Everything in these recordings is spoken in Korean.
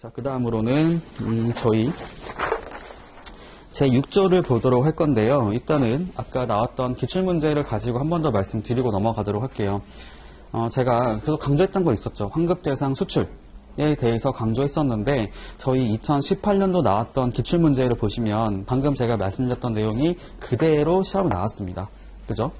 자, 그 다음으로는 저희 제6조를 보도록 할 건데요. 일단은 아까 나왔던 기출문제를 가지고 한 번 더 말씀드리고 넘어가도록 할게요. 제가 계속 강조했던 거 있었죠. 환급대상 수출에 대해서 강조했었는데 저희 2018년도 나왔던 기출문제를 보시면 방금 제가 말씀드렸던 내용이 그대로 시험에 나왔습니다. 그죠?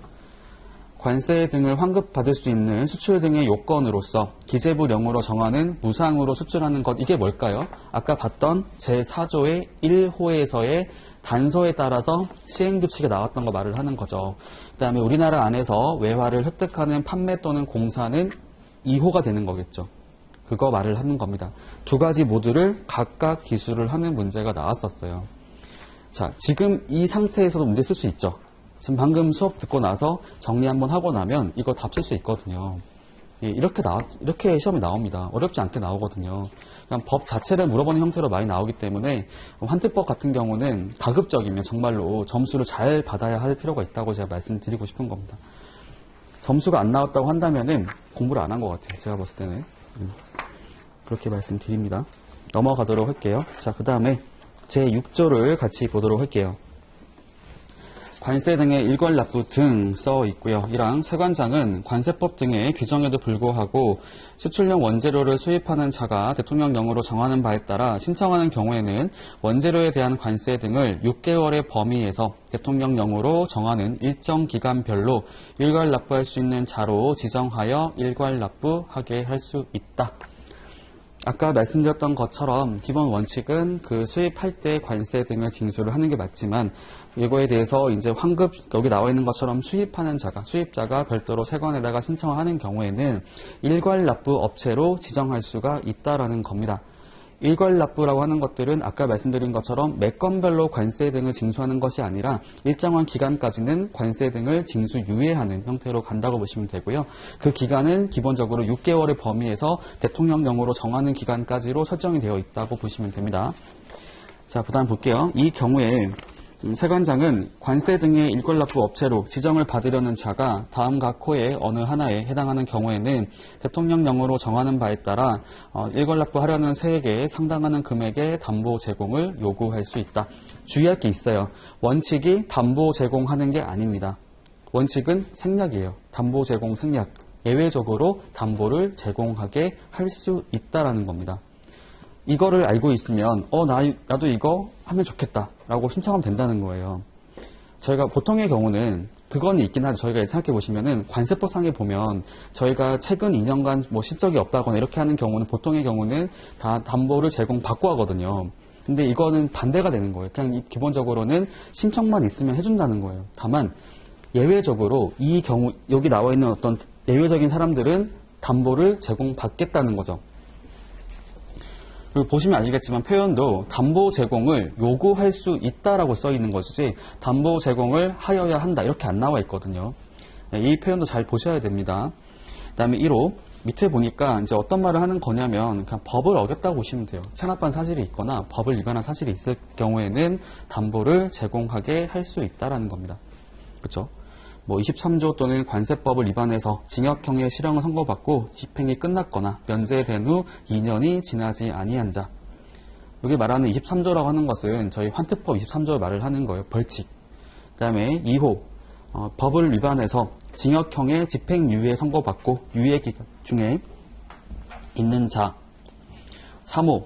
관세 등을 환급받을 수 있는 수출 등의 요건으로서 기재부령으로 정하는 무상으로 수출하는 것, 이게 뭘까요? 아까 봤던 제4조의 1호에서의 단서에 따라서 시행규칙이 나왔던 거 말을 하는 거죠. 그 다음에 우리나라 안에서 외화를 획득하는 판매 또는 공사는 2호가 되는 거겠죠. 그거 말을 하는 겁니다. 두 가지 모두를 각각 기술을 하는 문제가 나왔었어요. 자, 지금 이 상태에서도 문제 쓸 수 있죠. 지금 방금 수업 듣고 나서 정리 한번 하고 나면 이거 답 쓸 수 있거든요. 이렇게 시험이 나옵니다. 어렵지 않게 나오거든요. 그냥 법 자체를 물어보는 형태로 많이 나오기 때문에 환특법 같은 경우는 가급적이면 정말로 점수를 잘 받아야 할 필요가 있다고 제가 말씀드리고 싶은 겁니다. 점수가 안 나왔다고 한다면은 공부를 안 한 것 같아요. 제가 봤을 때는. 그렇게 말씀드립니다. 넘어가도록 할게요. 자, 그 다음에 제6조를 같이 보도록 할게요. 관세 등의 일괄납부 등 써 있고요. 이랑 세관장은 관세법 등의 규정에도 불구하고 수출용 원재료를 수입하는 자가 대통령령으로 정하는 바에 따라 신청하는 경우에는 원재료에 대한 관세 등을 6개월의 범위에서 대통령령으로 정하는 일정 기간별로 일괄납부할 수 있는 자로 지정하여 일괄납부하게 할 수 있다. 아까 말씀드렸던 것처럼 기본 원칙은 그 수입할 때 관세 등을 징수를 하는 게 맞지만 이거에 대해서 이제 환급, 여기 나와 있는 것처럼 수입하는 자가, 수입자가 별도로 세관에다가 신청을 하는 경우에는 일괄납부 업체로 지정할 수가 있다라는 겁니다. 일괄납부라고 하는 것들은 아까 말씀드린 것처럼 매 건별로 관세 등을 징수하는 것이 아니라 일정한 기간까지는 관세 등을 징수 유예하는 형태로 간다고 보시면 되고요. 그 기간은 기본적으로 6개월의 범위에서 대통령령으로 정하는 기간까지로 설정이 되어 있다고 보시면 됩니다. 자, 그 다음 볼게요. 이 경우에 세관장은 관세 등의 일괄납부 업체로 지정을 받으려는 자가 다음 각 호의 어느 하나에 해당하는 경우에는 대통령령으로 정하는 바에 따라 일괄납부하려는 세액에 상당하는 금액의 담보 제공을 요구할 수 있다. 주의할 게 있어요. 원칙이 담보 제공하는 게 아닙니다. 원칙은 생략이에요. 담보 제공 생략. 예외적으로 담보를 제공하게 할 수 있다라는 겁니다. 이거를 알고 있으면 나도 이거 하면 좋겠다 라고 신청하면 된다는 거예요. 저희가 보통의 경우는 그건 있긴 하죠. 저희가 생각해 보시면은 관세법상에 보면 저희가 최근 2년간 뭐 실적이 없다거나 이렇게 하는 경우는 보통의 경우는 다 담보를 제공받고 하거든요. 근데 이거는 반대가 되는 거예요. 그냥 기본적으로는 신청만 있으면 해준다는 거예요. 다만 예외적으로 이 경우 여기 나와 있는 어떤 예외적인 사람들은 담보를 제공받겠다는 거죠. 그리고 보시면 아시겠지만 표현도 담보 제공을 요구할 수 있다라고 써 있는 것이지 담보 제공을 하여야 한다 이렇게 안 나와 있거든요. 이 표현도 잘 보셔야 됩니다. 그 다음에 1호 밑에 보니까 이제 어떤 말을 하는 거냐면 그냥 법을 어겼다고 보시면 돼요. 체납한 사실이 있거나 법을 위반한 사실이 있을 경우에는 담보를 제공하게 할 수 있다라는 겁니다. 그렇죠? 23조 또는 관세법을 위반해서 징역형의 실형을 선고받고 집행이 끝났거나 면제된 후 2년이 지나지 아니한 자. 여기 말하는 23조라고 하는 것은 저희 환특법 23조 말을 하는 거예요. 벌칙. 그 다음에 2호 법을 위반해서 징역형의 집행유예 선고받고 유예 기간 중에 있는 자. 3호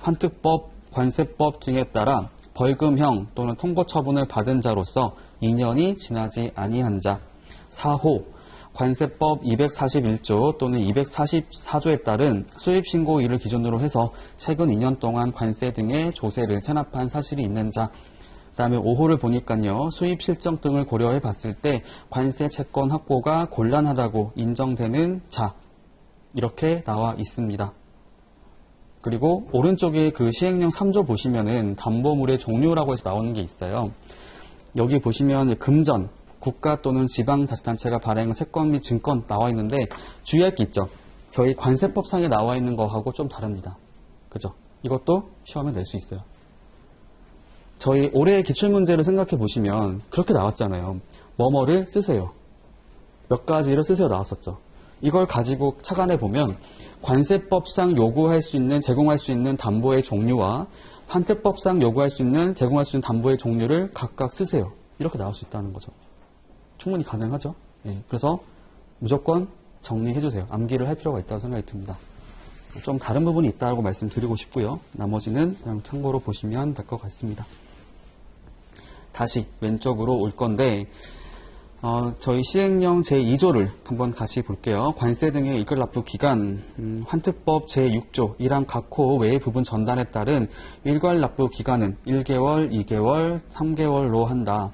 환특법, 관세법 등에 따라 벌금형 또는 통고 처분을 받은 자로서 2년이 지나지 아니한 자. 4호 관세법 241조 또는 244조에 따른 수입신고일을 기준으로 해서 최근 2년 동안 관세 등의 조세를 체납한 사실이 있는 자. 그 다음에 5호를 보니까요. 수입 실정 등을 고려해 봤을 때 관세 채권 확보가 곤란하다고 인정되는 자. 이렇게 나와 있습니다. 그리고 오른쪽에 그 시행령 3조 보시면은 담보물의 종류라고 해서 나오는 게 있어요. 여기 보시면 금전, 국가 또는 지방자치단체가 발행한 채권 및 증권 나와 있는데 주의할 게 있죠. 저희 관세법상에 나와 있는 거하고 좀 다릅니다. 그죠? 이것도 시험에 낼 수 있어요. 저희 올해 기출문제를 생각해 보시면 그렇게 나왔잖아요. 뭐뭐를 쓰세요. 몇 가지를 쓰세요 나왔었죠. 이걸 가지고 착안해 보면 관세법상 요구할 수 있는, 제공할 수 있는 담보의 종류와 환태법상 요구할 수 있는, 제공할 수 있는 담보의 종류를 각각 쓰세요. 이렇게 나올 수 있다는 거죠. 충분히 가능하죠. 예, 그래서 무조건 정리해 주세요. 암기를 할 필요가 있다고 생각이 듭니다. 좀 다른 부분이 있다고 말씀드리고 싶고요. 나머지는 그냥 참고로 보시면 될 것 같습니다. 다시 왼쪽으로 올 건데 저희 시행령 제2조를 한번 다시 볼게요. 관세 등의 이걸 납부 기간, 환특법 제6조 1항 각호 외의 부분 전단에 따른 일괄 납부 기간은 1개월, 2개월, 3개월로 한다.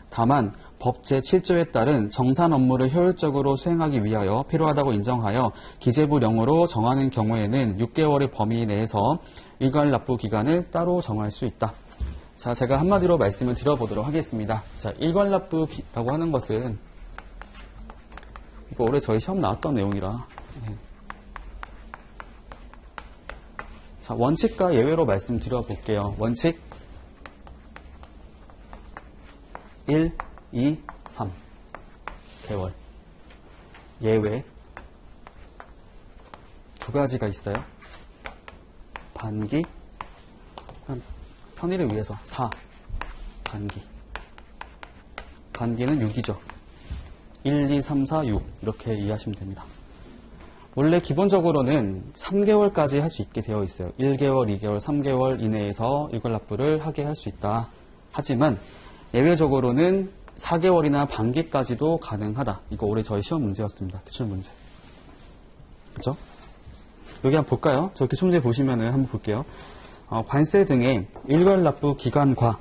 다만 법 제7조에 따른 정산 업무를 효율적으로 수행하기 위하여 필요하다고 인정하여 기재부령으로 정하는 경우에는 6개월의 범위 내에서 일괄 납부 기간을 따로 정할 수 있다. 자, 제가 한마디로 말씀을 드려보도록 하겠습니다. 자, 일괄 납부라고 하는 것은 이거 올해 저희 시험 나왔던 내용이라 자, 원칙과 예외로 말씀드려볼게요. 원칙 1, 2, 3 개월. 예외 두 가지가 있어요. 반기, 편의를 위해서 4 반기. 반기는 6이죠. 1, 2, 3, 4, 6 이렇게 이해하시면 됩니다. 원래 기본적으로는 3개월까지 할 수 있게 되어 있어요. 1개월, 2개월, 3개월 이내에서 일괄 납부를 하게 할 수 있다. 하지만 예외적으로는 4개월이나 반기까지도 가능하다. 이거 올해 저희 시험 문제였습니다. 기출문제. 그렇죠? 여기 한번 볼까요? 저 기출문제 보시면은 한번 볼게요. 관세 등의 일괄 납부 기간과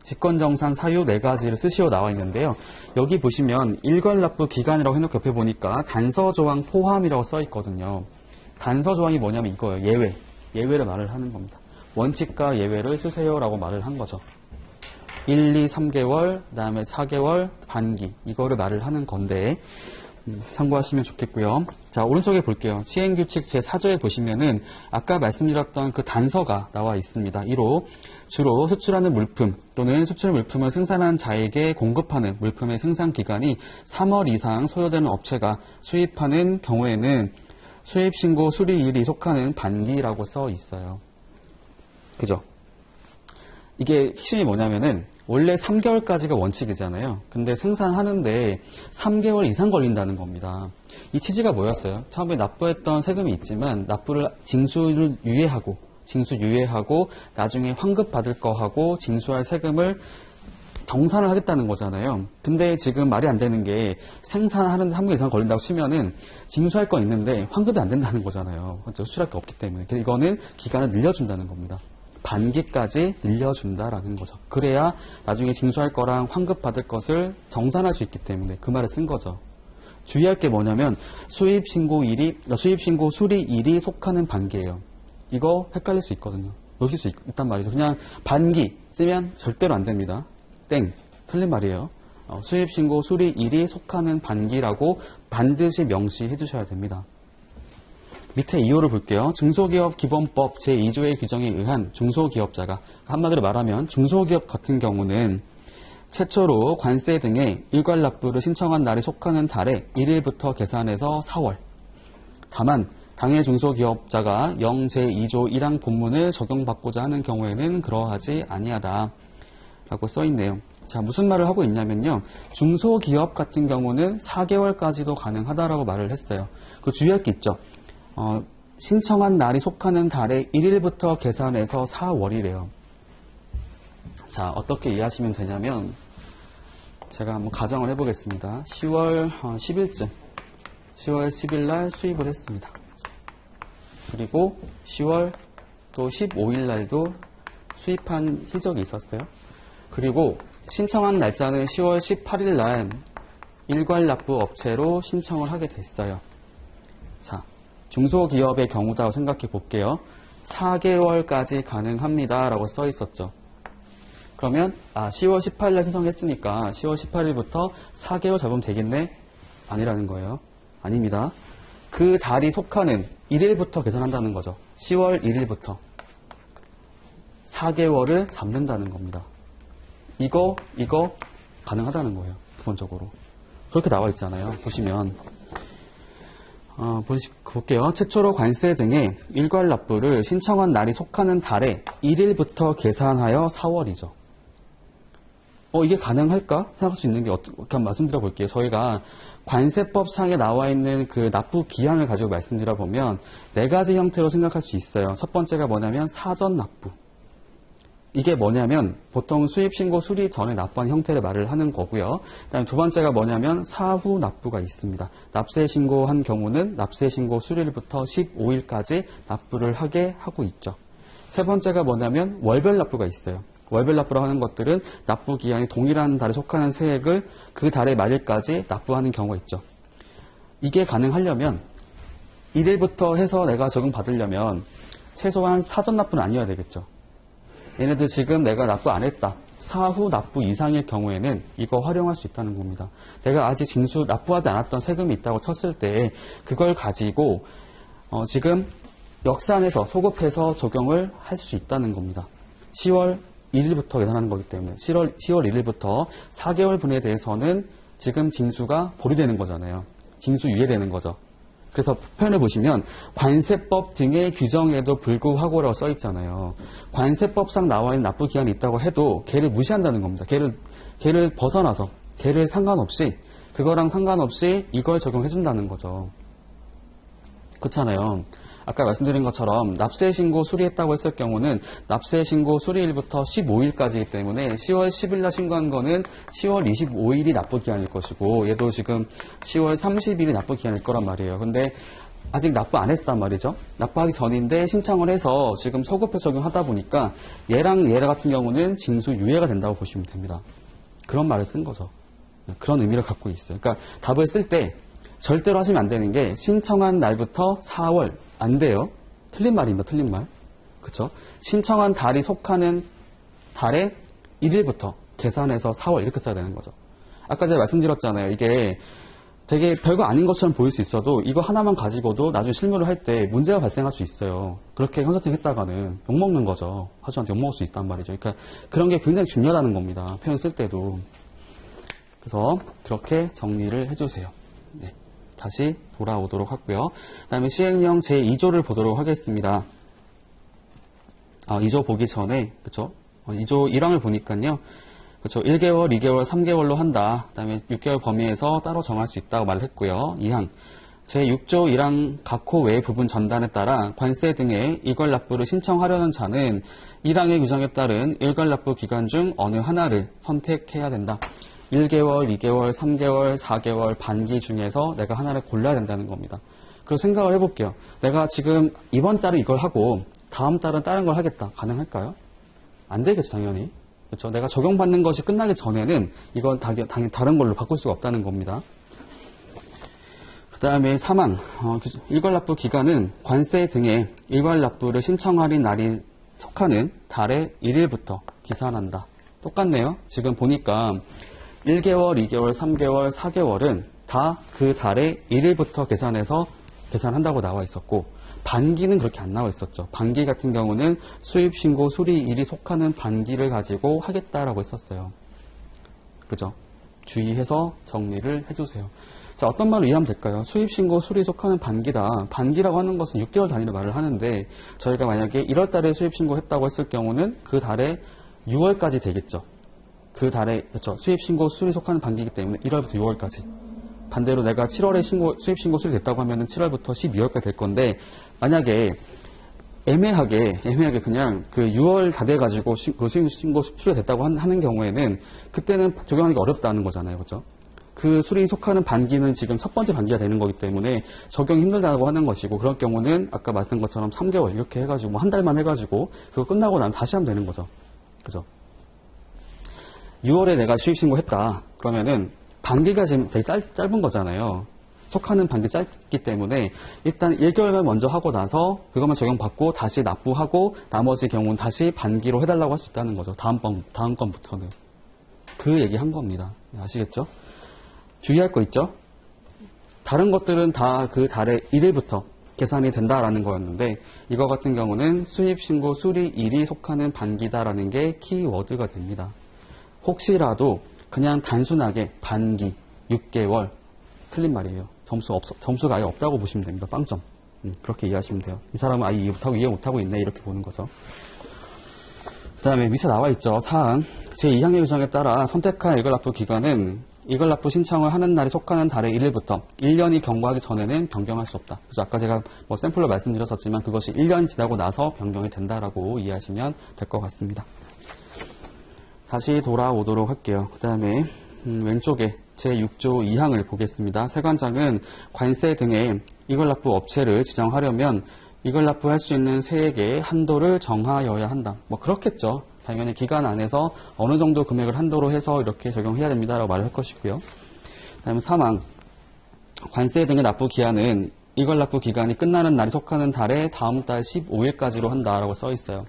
직권정산 사유 4가지를 쓰시오 나와 있는데요. 여기 보시면 일괄 납부 기간이라고 해놓고 옆에 보니까 단서조항 포함이라고 써 있거든요. 단서조항이 뭐냐면 이거예요. 예외. 예외를 말을 하는 겁니다. 원칙과 예외를 쓰세요라고 말을 한 거죠. 1, 2, 3개월, 그 다음에 4개월, 반기. 이거를 말을 하는 건데 참고하시면 좋겠고요. 자, 오른쪽에 볼게요. 시행규칙 제4조에 보시면은 아까 말씀드렸던 그 단서가 나와 있습니다. 1호 주로 수출하는 물품 또는 수출 물품을 생산한 자에게 공급하는 물품의 생산 기간이 3월 이상 소요되는 업체가 수입하는 경우에는 수입신고 수리일이 속하는 반기라고 써 있어요. 그죠? 이게 핵심이 뭐냐면은 원래 3개월까지가 원칙이잖아요. 근데 생산하는데 3개월 이상 걸린다는 겁니다. 이 취지가 뭐였어요? 처음에 납부했던 세금이 있지만 납부를 징수를 유예하고 나중에 환급 받을 거 하고 징수할 세금을 정산을 하겠다는 거잖아요. 근데 지금 말이 안 되는 게 생산하는데 3개월 이상 걸린다고 치면은 징수할 건 있는데 환급이 안 된다는 거잖아요. 수출할 게 없기 때문에. 이거는 기간을 늘려준다는 겁니다. 반기까지 늘려준다라는 거죠. 그래야 나중에 징수할 거랑 환급 받을 것을 정산할 수 있기 때문에 그 말을 쓴 거죠. 주의할 게 뭐냐면 수입신고 수리일이 속하는 반기예요. 이거 헷갈릴 수 있거든요. 놓칠 수 있단 말이죠. 그냥 반기 쓰면 절대로 안 됩니다. 땡. 틀린 말이에요. 수입신고 수리일이 속하는 반기라고 반드시 명시해 주셔야 됩니다. 밑에 2호를 볼게요. 중소기업기본법 제2조의 규정에 의한 중소기업자가, 한마디로 말하면 중소기업 같은 경우는 최초로 관세 등의 일괄 납부를 신청한 날에 속하는 달에 1일부터 계산해서 4월. 다만 당해 중소기업자가 영 제2조 1항 본문을 적용받고자 하는 경우에는 그러하지 아니하다 라고 써있네요. 자, 무슨 말을 하고 있냐면요. 중소기업 같은 경우는 4개월까지도 가능하다라고 말을 했어요. 그 주의할 게 있죠. 신청한 날이 속하는 달에 1일부터 계산해서 4월이래요. 자, 어떻게 이해하시면 되냐면 제가 한번 가정을 해보겠습니다. 10월 10일쯤 10월 10일 날 수입을 했습니다. 그리고 10월 또 15일 날도 수입한 실적이 있었어요. 그리고 신청한 날짜는 10월 18일 날 일괄 납부 업체로 신청을 하게 됐어요. 자, 중소기업의 경우다고 생각해 볼게요. 4개월까지 가능합니다 라고 써 있었죠. 그러면 10월 18일 날 신청했으니까 10월 18일부터 4개월 잡으면 되겠네? 아니라는 거예요. 아닙니다. 그 달이 속하는 1일부터 계산한다는 거죠. 10월 1일부터 4개월을 잡는다는 겁니다. 이거 가능하다는 거예요. 기본적으로. 그렇게 나와 있잖아요. 보시면 볼게요. 최초로 관세 등의 일괄 납부를 신청한 날이 속하는 달의 1일부터 계산하여 4월이죠. 이게 가능할까? 생각할 수 있는 게 어떻게 한번 말씀드려 볼게요. 저희가 관세법상에 나와 있는 그 납부 기한을 가지고 말씀드려 보면 4가지 형태로 생각할 수 있어요. 첫 번째가 뭐냐면 사전 납부. 이게 뭐냐면 보통 수입신고 수리 전에 납부한 형태를 말을 하는 거고요. 그다음에 두 번째가 뭐냐면 사후 납부가 있습니다. 납세 신고한 경우는 납세 신고 수리일부터 15일까지 납부를 하게 하고 있죠. 세 번째가 뭐냐면 월별 납부가 있어요. 월별 납부라고 하는 것들은 납부 기한이 동일한 달에 속하는 세액을 그 달의 말일까지 납부하는 경우가 있죠. 이게 가능하려면 1일부터 해서 내가 적용받으려면 최소한 사전 납부는 아니어야 되겠죠. 얘네들 지금 내가 납부 안 했다. 사후 납부 이상일 경우에는 이거 활용할 수 있다는 겁니다. 내가 아직 징수 납부하지 않았던 세금이 있다고 쳤을 때 그걸 가지고 지금 역산해서 소급해서 적용을 할 수 있다는 겁니다. 10월 1일부터 계산하는 거기 때문에 10월 1일부터 4개월 분에 대해서는 지금 징수가 보류되는 거잖아요. 징수 유예되는 거죠. 그래서 표현을 보시면 관세법 등의 규정에도 불구하고라고 써 있잖아요. 관세법상 나와 있는 납부 기한이 있다고 해도 걔를 무시한다는 겁니다. 걔를 벗어나서 걔를 상관없이 그거랑 상관없이 이걸 적용해 준다는 거죠. 그렇잖아요. 아까 말씀드린 것처럼 납세신고 수리했다고 했을 경우는 납세신고 수리일부터 15일까지이기 때문에 10월 10일 날 신고한 거는 10월 25일이 납부기한일 것이고 얘도 지금 10월 30일이 납부기한일 거란 말이에요. 근데 아직 납부 안 했단 말이죠. 납부하기 전인데 신청을 해서 지금 소급해 적용하다 보니까 얘랑 얘 같은 경우는 징수 유예가 된다고 보시면 됩니다. 그런 말을 쓴 거죠. 그런 의미를 갖고 있어요. 그러니까 답을 쓸 때 절대로 하시면 안 되는 게 신청한 날부터 4월 안 돼요. 틀린 말입니다. 틀린 말. 그쵸? 신청한 달이 속하는 달의 1일부터 계산해서 4월 이렇게 써야 되는 거죠. 아까 제가 말씀드렸잖아요. 이게 되게 별거 아닌 것처럼 보일 수 있어도 이거 하나만 가지고도 나중에 실무를 할 때 문제가 발생할 수 있어요. 그렇게 컨설팅 했다가는 욕먹는 거죠. 화주한테 욕먹을 수 있단 말이죠. 그러니까 그런 게 굉장히 중요하다는 겁니다. 표현 쓸 때도. 그래서 그렇게 정리를 해주세요. 네. 다시 돌아오도록 하고요. 그 다음에 시행령 제2조를 보도록 하겠습니다. 2조 보기 전에, 그쵸? 2조 1항을 보니까요. 그쵸? 1개월, 2개월, 3개월로 한다. 그 다음에 6개월 범위에서 따로 정할 수 있다고 말을 했고요. 2항. 제6조 1항 각호 외의 부분 전단에 따라 관세 등의 일괄 납부를 신청하려는 자는 1항의 규정에 따른 일괄 납부 기간 중 어느 하나를 선택해야 된다. 1개월, 2개월, 3개월, 4개월 반기 중에서 내가 하나를 골라야 된다는 겁니다. 그리고 생각을 해볼게요. 내가 지금 이번 달은 이걸 하고 다음 달은 다른 걸 하겠다. 가능할까요? 안 되겠죠, 당연히. 그렇죠? 내가 적용받는 것이 끝나기 전에는 이건 당연히 다른 걸로 바꿀 수가 없다는 겁니다. 그 다음에 3항. 일괄납부 기간은 관세 등의 일괄납부를 신청하는 날이 속하는 달의 1일부터 기산한다. 똑같네요. 지금 보니까 1개월, 2개월, 3개월, 4개월은 다 그 달의 1일부터 계산한다고 나와 있었고 반기는 그렇게 안 나와 있었죠. 반기 같은 경우는 수입신고 수리일이 속하는 반기를 가지고 하겠다라고 했었어요. 그죠? 주의해서 정리를 해주세요. 자, 어떤 말로 이해하면 될까요? 수입신고 수리에 속하는 반기다. 반기라고 하는 것은 6개월 단위로 말을 하는데 저희가 만약에 1월 달에 수입신고 했다고 했을 경우는 그 달에 6월까지 되겠죠. 그 달에, 그렇죠. 수입신고 수리 속하는 반기이기 때문에 1월부터 6월까지. 반대로 내가 7월에 수입신고 수리 됐다고 하면은 7월부터 12월까지 될 건데, 만약에 애매하게 그냥 그 6월 다 돼가지고 그 수입신고 수리가 됐다고 하는 경우에는 그때는 적용하기가 어렵다는 거잖아요. 그렇죠? 그 수리에 속하는 반기는 지금 첫 번째 반기가 되는 거기 때문에 적용이 힘들다고 하는 것이고, 그럴 경우는 아까 말했던 것처럼 3개월 이렇게 해가지고 뭐 한 달만 해가지고 그거 끝나고 나면 다시 하면 되는 거죠. 그죠? 6월에 내가 수입신고했다. 그러면은 반기가 지금 되게 짧은 거잖아요. 속하는 반기 짧기 때문에 일단 1개월만 먼저 하고 나서 그것만 적용받고 다시 납부하고 나머지 경우는 다시 반기로 해달라고 할 수 있다는 거죠. 다음 건부터는. 그 얘기 한 겁니다. 아시겠죠? 주의할 거 있죠? 다른 것들은 다 그 달의 1일부터 계산이 된다라는 거였는데 이거 같은 경우는 수입신고 수리일이 속하는 반기다라는 게 키워드가 됩니다. 혹시라도 그냥 단순하게 반기, 6개월 틀린 말이에요. 점수가 아예 없다고 보시면 됩니다. 빵점. 그렇게 이해하시면 돼요. 이 사람은 아예 이해 못하고 있네. 이렇게 보는 거죠. 그 다음에 밑에 나와 있죠. 사항. 제2항의 규정에 따라 선택한 일괄납부 기간은 일괄납부 신청을 하는 날에 속하는 달의 1일부터 1년이 경과하기 전에는 변경할 수 없다. 그래서 아까 제가 샘플로 말씀드렸었지만 그것이 1년이 지나고 나서 변경이 된다라고 이해하시면 될 것 같습니다. 다시 돌아오도록 할게요. 그 다음에 왼쪽에 제6조 2항을 보겠습니다. 세관장은 관세 등의 일괄납부 업체를 지정하려면 일괄납부할 수 있는 세액의 한도를 정하여야 한다. 뭐 그렇겠죠. 당연히 기간 안에서 어느 정도 금액을 한도로 해서 이렇게 적용해야 됩니다라고 말을 할 것이고요. 그다음에 3항. 관세 등의 납부 기한은 일괄납부 기간이 끝나는 날이 속하는 달의 다음 달 15일까지로 한다라고 써 있어요.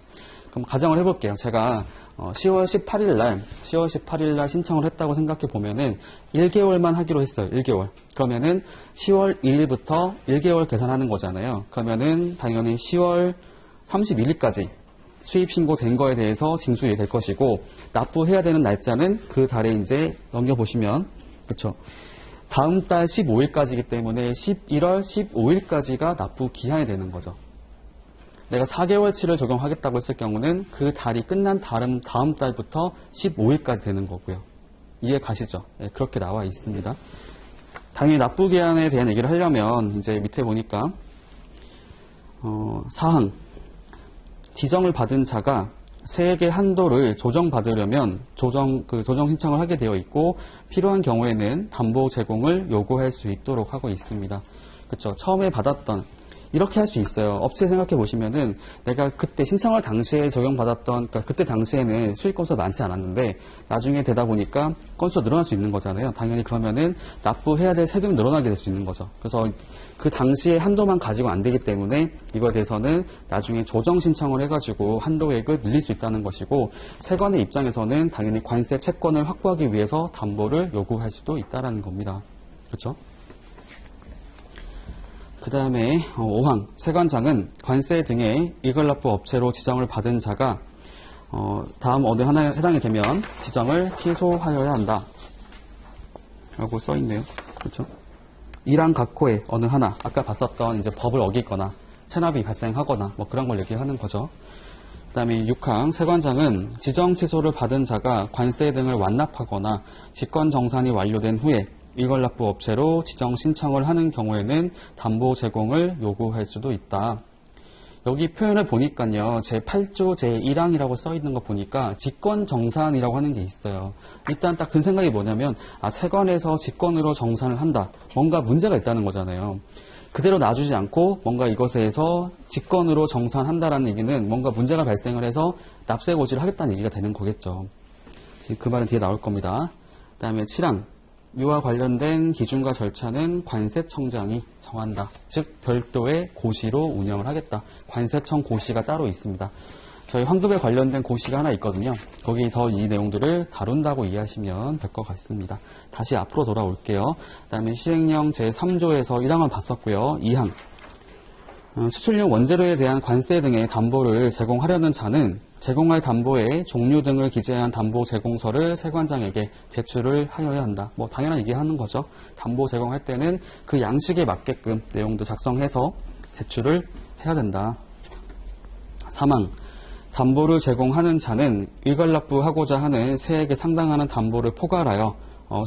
그럼 가정을 해볼게요. 제가 10월 18일 날 신청을 했다고 생각해 보면은 1개월만 하기로 했어요. 1개월. 그러면은 10월 1일부터 1개월 계산하는 거잖아요. 그러면은 당연히 10월 31일까지 수입 신고된 거에 대해서 징수이 될 것이고, 납부해야 되는 날짜는 그 달에 이제 넘겨보시면, 그렇죠. 다음 달 15일까지이기 때문에 11월 15일까지가 납부 기한이 되는 거죠. 내가 4개월치를 적용하겠다고 했을 경우는 그 달이 끝난 다음 달부터 15일까지 되는 거고요. 이해 가시죠? 네, 그렇게 나와 있습니다. 당연히 납부 기한에 대한 얘기를 하려면 이제 밑에 보니까 사항. 지정을 받은 자가 세액의 한도를 조정받으려면 조정 신청을 하게 되어 있고, 필요한 경우에는 담보 제공을 요구할 수 있도록 하고 있습니다. 그렇죠? 처음에 받았던, 이렇게 할 수 있어요. 업체 생각해 보시면은 내가 그때 신청할 당시에 적용받았던, 그러니까 그때 당시에는 수익 건수가 많지 않았는데 나중에 되다 보니까 건수가 늘어날 수 있는 거잖아요. 당연히 그러면은 납부해야 될 세금이 늘어나게 될 수 있는 거죠. 그래서 그 당시에 한도만 가지고 안 되기 때문에 이거에 대해서는 나중에 조정 신청을 해가지고 한도액을 늘릴 수 있다는 것이고, 세관의 입장에서는 당연히 관세 채권을 확보하기 위해서 담보를 요구할 수도 있다는 겁니다. 그렇죠? 그 다음에 5항. 세관장은 관세 등의 일괄납부 업체로 지정을 받은 자가 다음 어느 하나에 해당이 되면 지정을 취소하여야 한다 라고 써있네요. 그렇죠? 1항 각 호의 어느 하나, 아까 봤었던 이제 법을 어기거나 체납이 발생하거나 뭐 그런 걸 얘기하는 거죠. 그 다음에 6항. 세관장은 지정 취소를 받은 자가 관세 등을 완납하거나 직권 정산이 완료된 후에 일괄납부 업체로 지정 신청을 하는 경우에는 담보 제공을 요구할 수도 있다. 여기 표현을 보니까요, 제8조 제1항이라고 써 있는 거 보니까 직권 정산이라고 하는 게 있어요. 일단 딱 든 생각이 뭐냐면, 세관에서 직권으로 정산을 한다. 뭔가 문제가 있다는 거잖아요. 그대로 놔주지 않고 뭔가 이것에서 직권으로 정산한다라는 얘기는 뭔가 문제가 발생을 해서 납세 고지를 하겠다는 얘기가 되는 거겠죠. 그 말은 뒤에 나올 겁니다. 그 다음에 7항. 이와 관련된 기준과 절차는 관세청장이 정한다. 즉 별도의 고시로 운영을 하겠다. 관세청 고시가 따로 있습니다. 저희 환급에 관련된 고시가 하나 있거든요. 거기서 이 내용들을 다룬다고 이해하시면 될 것 같습니다. 다시 앞으로 돌아올게요. 그 다음에 시행령 제3조에서 1항을 봤었고요. 2항. 수출용 원재료에 대한 관세 등의 담보를 제공하려는 자는 제공할 담보의 종류 등을 기재한 담보 제공서를 세관장에게 제출을 하여야 한다. 뭐 당연한 얘기하는 거죠. 담보 제공할 때는 그 양식에 맞게끔 내용도 작성해서 제출을 해야 된다. 3항. 담보를 제공하는 자는 일괄납부하고자 하는 세액에 상당하는 담보를 포괄하여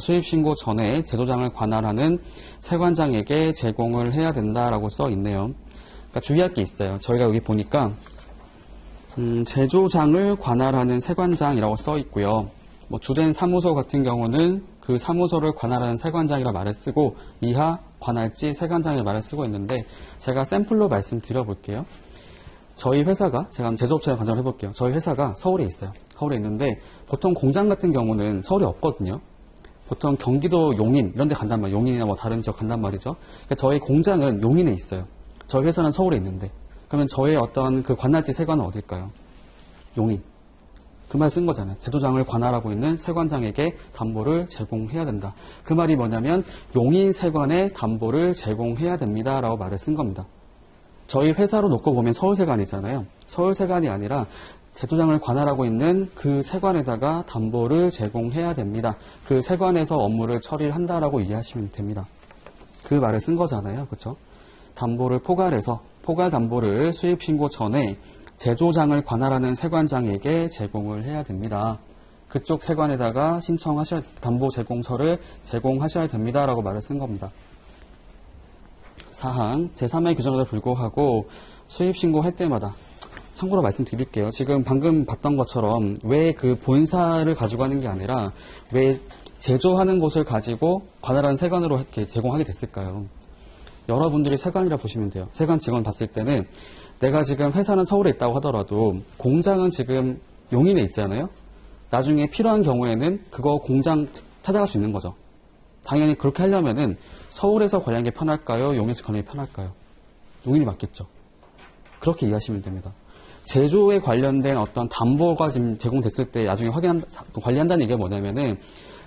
수입신고 전에 제조장을 관할하는 세관장에게 제공을 해야 된다라고 써 있네요. 그러니까 주의할 게 있어요. 저희가 여기 보니까 제조장을 관할하는 세관장이라고 써 있고요. 뭐 주된 사무소 같은 경우는 그 사무소를 관할하는 세관장이라 말을 쓰고, 이하 관할지 세관장이라 말을 쓰고 있는데, 제가 샘플로 말씀드려 볼게요. 저희 회사가, 제가 제조업체에 관장을 해볼게요. 저희 회사가 서울에 있어요. 서울에 있는데 보통 공장 같은 경우는 서울에 없거든요. 보통 경기도 용인 이런 데 간단 말이에요. 용인이나 뭐 다른 지역 간단 말이죠. 그러니까 저희 공장은 용인에 있어요. 저희 회사는 서울에 있는데, 그러면 저의 어떤 그 관할지 세관은 어딜까요? 용인. 그 말 쓴 거잖아요. 제조장을 관할하고 있는 세관장에게 담보를 제공해야 된다. 그 말이 뭐냐면 용인 세관에 담보를 제공해야 됩니다 라고 말을 쓴 겁니다. 저희 회사로 놓고 보면 서울세관이잖아요. 서울세관이 아니라 제조장을 관할하고 있는 그 세관에다가 담보를 제공해야 됩니다. 그 세관에서 업무를 처리를 한다라고 이해하시면 됩니다. 그 말을 쓴 거잖아요. 그쵸? 담보를 포괄해서 포괄 담보를 수입 신고 전에 제조장을 관할하는 세관장에게 제공을 해야 됩니다. 그쪽 세관에다가 담보 제공서를 제공하셔야 됩니다라고 말을 쓴 겁니다. 사항 제3의 규정에도 불구하고 수입 신고할 때마다 참고로 말씀드릴게요. 지금 방금 봤던 것처럼 왜 그 본사를 가지고 하는 게 아니라 왜 제조하는 곳을 가지고 관할하는 세관으로 이렇게 제공하게 됐을까요? 여러분들이 세관이라 보시면 돼요. 세관 직원 봤을 때는 내가 지금 회사는 서울에 있다고 하더라도 공장은 지금 용인에 있잖아요. 나중에 필요한 경우에는 그거 공장 찾아갈 수 있는 거죠. 당연히 그렇게 하려면은 서울에서 관리하는 게 편할까요? 용인에서 관리하는 게 편할까요? 용인이 맞겠죠. 그렇게 이해하시면 됩니다. 제조에 관련된 어떤 담보가 지금 제공됐을 때 나중에 관리한다는 얘기가 뭐냐면은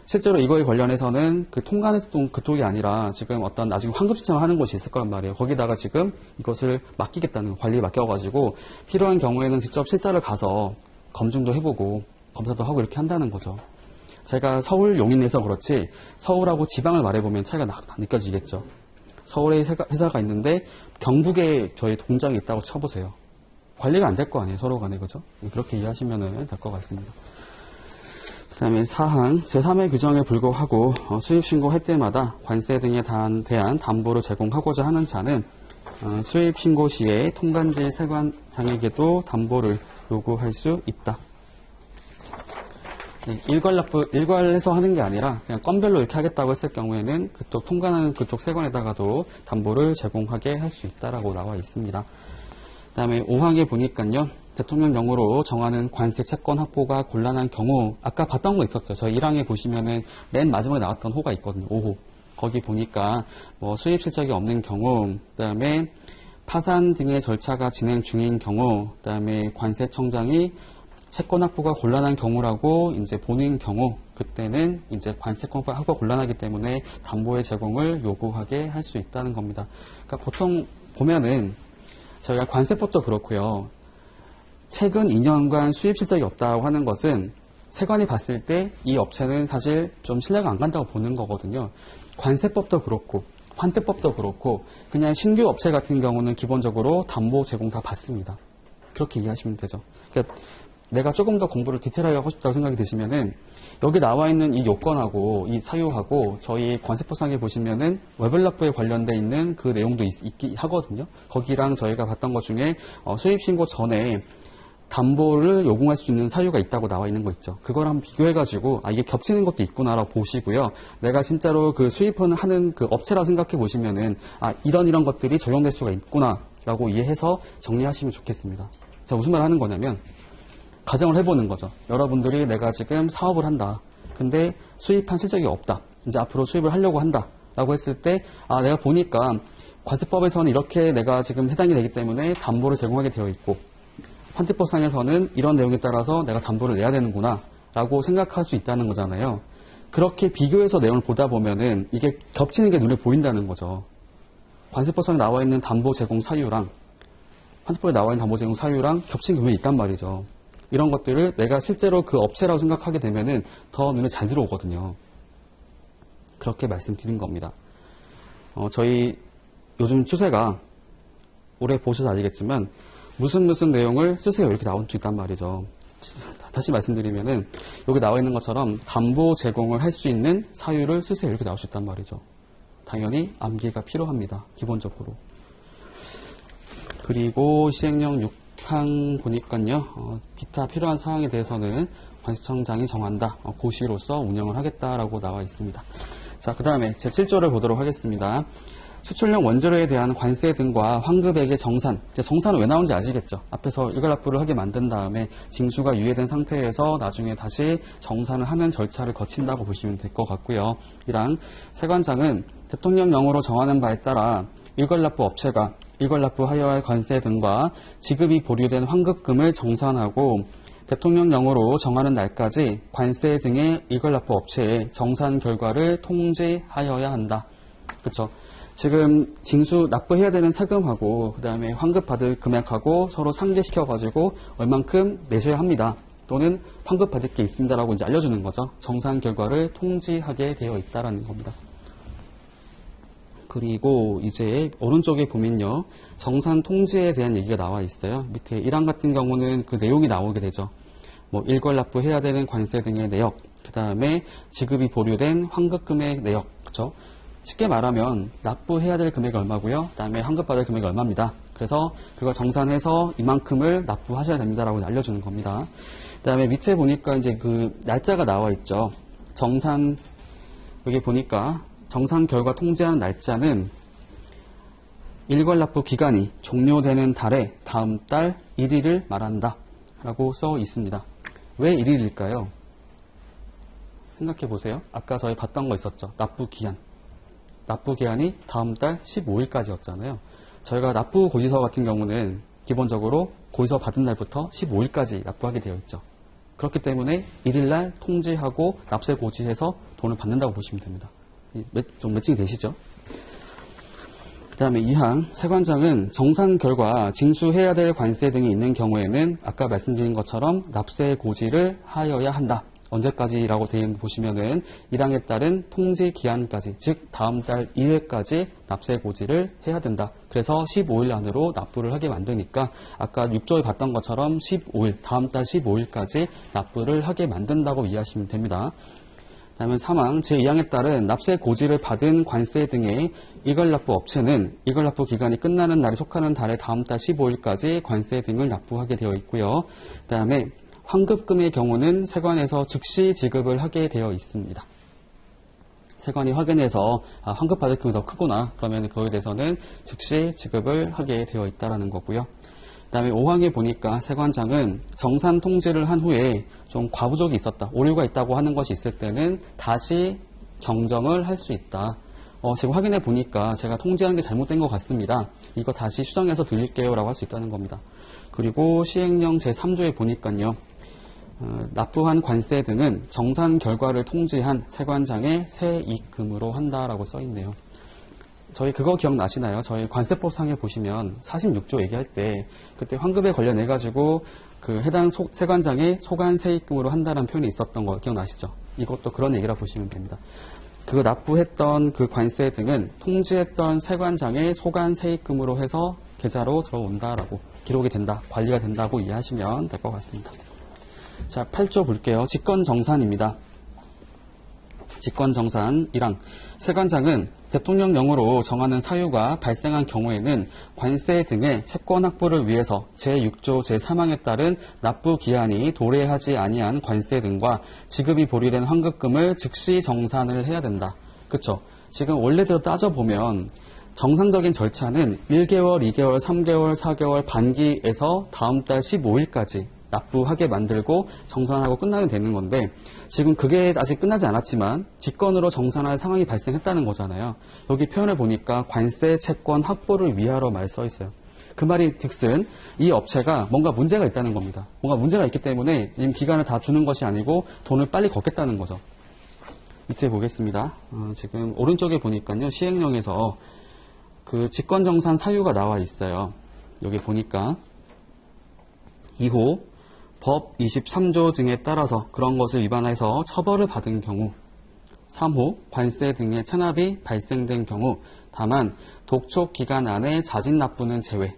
실제로 이거에 관련해서는 그 통관했던 그쪽이 아니라 지금 어떤 나중에 환급 신청을 하는 곳이 있을 거란 말이에요. 거기다가 지금 이것을 맡기겠다는 관리에 맡겨가지고 필요한 경우에는 직접 실사를 가서 검증도 해보고 검사도 하고 이렇게 한다는 거죠. 제가 서울 용인에서 그렇지 서울하고 지방을 말해보면 차이가 느껴지겠죠. 서울에 회사가 있는데 경북에 저희 공장이 있다고 쳐보세요. 관리가 안 될 거 아니에요. 서로 간에. 그죠? 그렇게 이해하시면 될 것 같습니다. 그 다음에 사항 제3의 규정에 불구하고 수입 신고할 때마다 관세 등에 대한 담보를 제공하고자 하는 자는 수입 신고 시에 통관지 세관장에게도 담보를 요구할 수 있다. 일괄해서 하는 게 아니라 그냥 건별로 이렇게 하겠다고 했을 경우에는 그쪽 통관하는 그쪽 세관에다가도 담보를 제공하게 할 수 있다라고 나와 있습니다. 그 다음에 5항에 보니까요. 대통령령으로 정하는 관세 채권 확보가 곤란한 경우 아까 봤던 거 있었죠. 저희 1항에 보시면은 맨 마지막에 나왔던 호가 있거든요. 5호. 거기 보니까 뭐 수입 실적이 없는 경우, 그 다음에 파산 등의 절차가 진행 중인 경우, 그 다음에 관세청장이 채권 확보가 곤란한 경우라고 이제 보는 경우, 그때는 이제 관세권 확보가 곤란하기 때문에 담보의 제공을 요구하게 할 수 있다는 겁니다. 그러니까 보통 보면은 저희가 관세법도 그렇고요. 최근 2년간 수입 실적이 없다고 하는 것은 세관이 봤을 때 이 업체는 사실 좀 신뢰가 안 간다고 보는 거거든요. 관세법도 그렇고 환태법도 그렇고 그냥 신규 업체 같은 경우는 기본적으로 담보 제공 다 받습니다. 그렇게 이해하시면 되죠. 그러니까 내가 조금 더 공부를 디테일하게 하고 싶다고 생각이 드시면은 여기 나와 있는 이 요건하고 이 사유하고 저희 관세법상에 보시면은 외벌납부에 관련돼 있는 그 내용도 있긴 하거든요. 거기랑 저희가 봤던 것 중에 수입 신고 전에 담보를 요구할 수 있는 사유가 있다고 나와 있는 거 있죠. 그걸 한번 비교해가지고 이게 겹치는 것도 있구나라고 보시고요. 내가 진짜로 그 수입을 하는 그 업체라고 생각해 보시면은 이런 것들이 적용될 수가 있구나라고 이해해서 정리하시면 좋겠습니다. 자, 무슨 말을 하는 거냐면 가정을 해보는 거죠. 여러분들이 내가 지금 사업을 한다. 근데 수입한 실적이 없다. 이제 앞으로 수입을 하려고 한다. 라고 했을 때 내가 보니까 관세법에서는 이렇게 내가 지금 해당이 되기 때문에 담보를 제공하게 되어 있고 환태법상에서는 이런 내용에 따라서 내가 담보를 내야 되는구나 라고 생각할 수 있다는 거잖아요. 그렇게 비교해서 내용을 보다 보면은 이게 겹치는 게 눈에 보인다는 거죠. 관세법상에 나와 있는 담보 제공 사유랑 환태법에 나와 있는 담보 제공 사유랑 겹치는 게 분명히 있단 말이죠. 이런 것들을 내가 실제로 그 업체라고 생각하게 되면은 더 눈에 잘 들어오거든요. 그렇게 말씀드린 겁니다. 저희 요즘 추세가 올해 보셔서 아시겠지만 무슨 내용을 쓰세요 이렇게 나올 수 있단 말이죠. 다시 말씀드리면은 여기 나와 있는 것처럼 담보 제공을 할 수 있는 사유를 쓰세요 이렇게 나올 수 있단 말이죠. 당연히 암기가 필요합니다. 기본적으로. 그리고 시행령 6항 보니까요. 기타 필요한 사항에 대해서는 관세청장이 정한다. 고시로서 운영을 하겠다라고 나와 있습니다. 자, 그 다음에 제7조를 보도록 하겠습니다. 수출용 원재료에 대한 관세 등과 환급액의 정산. 정산은 왜 나오는지 아시겠죠? 앞에서 일괄납부를 하게 만든 다음에 징수가 유예된 상태에서 나중에 다시 정산을 하는 절차를 거친다고 보시면 될 것 같고요. 이랑 세관장은 대통령령으로 정하는 바에 따라 일괄납부 업체가 일괄납부하여야 할 관세 등과 지급이 보류된 환급금을 정산하고 대통령령으로 정하는 날까지 관세 등의 일괄납부 업체의 정산 결과를 통지하여야 한다. 그렇죠? 지금 징수 납부해야 되는 세금하고 그 다음에 환급받을 금액하고 서로 상제시켜가지고 얼만큼 내셔야 합니다. 또는 환급받을 게 있습니다라고 이제 알려주는 거죠. 정산 결과를 통지하게 되어 있다라는 겁니다. 그리고 이제 오른쪽에 보면요. 정산 통지에 대한 얘기가 나와 있어요. 밑에 1항 같은 경우는 그 내용이 나오게 되죠. 뭐 일괄 납부해야 되는 관세 등의 내역, 그 다음에 지급이 보류된 환급금액 내역, 그렇죠? 쉽게 말하면 납부해야 될 금액이 얼마고요. 그 다음에 환급받을 금액이 얼마입니다. 그래서 그거 정산해서 이만큼을 납부하셔야 됩니다라고 알려주는 겁니다. 그 다음에 밑에 보니까 이제 그 날짜가 나와 있죠. 정산, 여기 보니까 정산 결과 통지하는 날짜는 일괄 납부 기간이 종료되는 달의 다음 달 1일을 말한다 라고 써 있습니다. 왜 1일일까요? 생각해 보세요. 아까 저희 봤던 거 있었죠. 납부 기한. 납부 기한이 다음 달 15일까지였잖아요. 저희가 납부 고지서 같은 경우는 기본적으로 고지서 받은 날부터 15일까지 납부하게 되어 있죠. 그렇기 때문에 1일날 통지하고 납세 고지해서 돈을 받는다고 보시면 됩니다. 좀 매칭이 되시죠? 그 다음에 2항 세관장은 정산 결과 징수해야 될 관세 등이 있는 경우에는 아까 말씀드린 것처럼 납세 고지를 하여야 한다. 언제까지라고 되어 있는 거 보시면은 1항에 따른 통지 기한까지, 즉 다음 달 1일까지 납세 고지를 해야 된다. 그래서 15일 안으로 납부를 하게 만드니까 아까 6조에 봤던 것처럼 15일, 다음 달 15일까지 납부를 하게 만든다고 이해하시면 됩니다. 다음은 3항 제2항에 따른 납세 고지를 받은 관세 등의 일괄납부 업체는 일괄납부 기간이 끝나는 날에 속하는 달의 다음 달 15일까지 관세 등을 납부하게 되어 있고요. 그 다음에 환급금의 경우는 세관에서 즉시 지급을 하게 되어 있습니다. 세관이 확인해서 환급받을 금액이 더 크구나 그러면 그거에 대해서는 즉시 지급을 하게 되어 있다는 거고요. 그 다음에 5항에 보니까 세관장은 정산 통지를 한 후에 좀 과부족이 있었다, 오류가 있다고 하는 것이 있을 때는 다시 경정을 할 수 있다. 지금 확인해 보니까 제가 통지하는 게 잘못된 것 같습니다. 이거 다시 수정해서 드릴게요 라고 할 수 있다는 겁니다. 그리고 시행령 제3조에 보니까요. 납부한 관세 등은 정산 결과를 통지한 세관장의 세입금으로 한다라고 써 있네요. 저희 그거 기억나시나요? 저희 관세법상에 보시면 46조 얘기할 때 그때 환급에 관련해 가지고 그 해당 세관장의 소관 세입금으로 한다는 표현이 있었던 거 기억나시죠? 이것도 그런 얘기라 보시면 됩니다. 그 납부했던 그 관세 등은 통지했던 세관장의 소관 세입금으로 해서 계좌로 들어온다라고 기록이 된다, 관리가 된다고 이해하시면 될 것 같습니다. 자, 8조 볼게요. 직권정산입니다. 직권정산 1항 세관장은 대통령령으로 정하는 사유가 발생한 경우에는 관세 등의 채권 확보를 위해서 제6조 제3항에 따른 납부 기한이 도래하지 아니한 관세 등과 지급이 보류된 환급금을 즉시 정산을 해야 된다. 그쵸? 지금 원래대로 따져보면 정상적인 절차는 1개월, 2개월, 3개월, 4개월 반기에서 다음 달 15일까지 납부하게 만들고 정산하고 끝나면 되는 건데 지금 그게 아직 끝나지 않았지만 직권으로 정산할 상황이 발생했다는 거잖아요. 여기 표현을 보니까 관세 채권 확보를 위하여 말 써 있어요. 그 말이 즉슨 이 업체가 뭔가 문제가 있다는 겁니다. 뭔가 문제가 있기 때문에 지금 기간을 다 주는 것이 아니고 돈을 빨리 걷겠다는 거죠. 밑에 보겠습니다. 지금 오른쪽에 보니까요. 시행령에서 그 직권정산 사유가 나와 있어요. 여기 보니까 2호 법 23조 등에 따라서 그런 것을 위반해서 처벌을 받은 경우 3호 관세 등의 체납이 발생된 경우 다만 독촉 기간 안에 자진 납부는 제외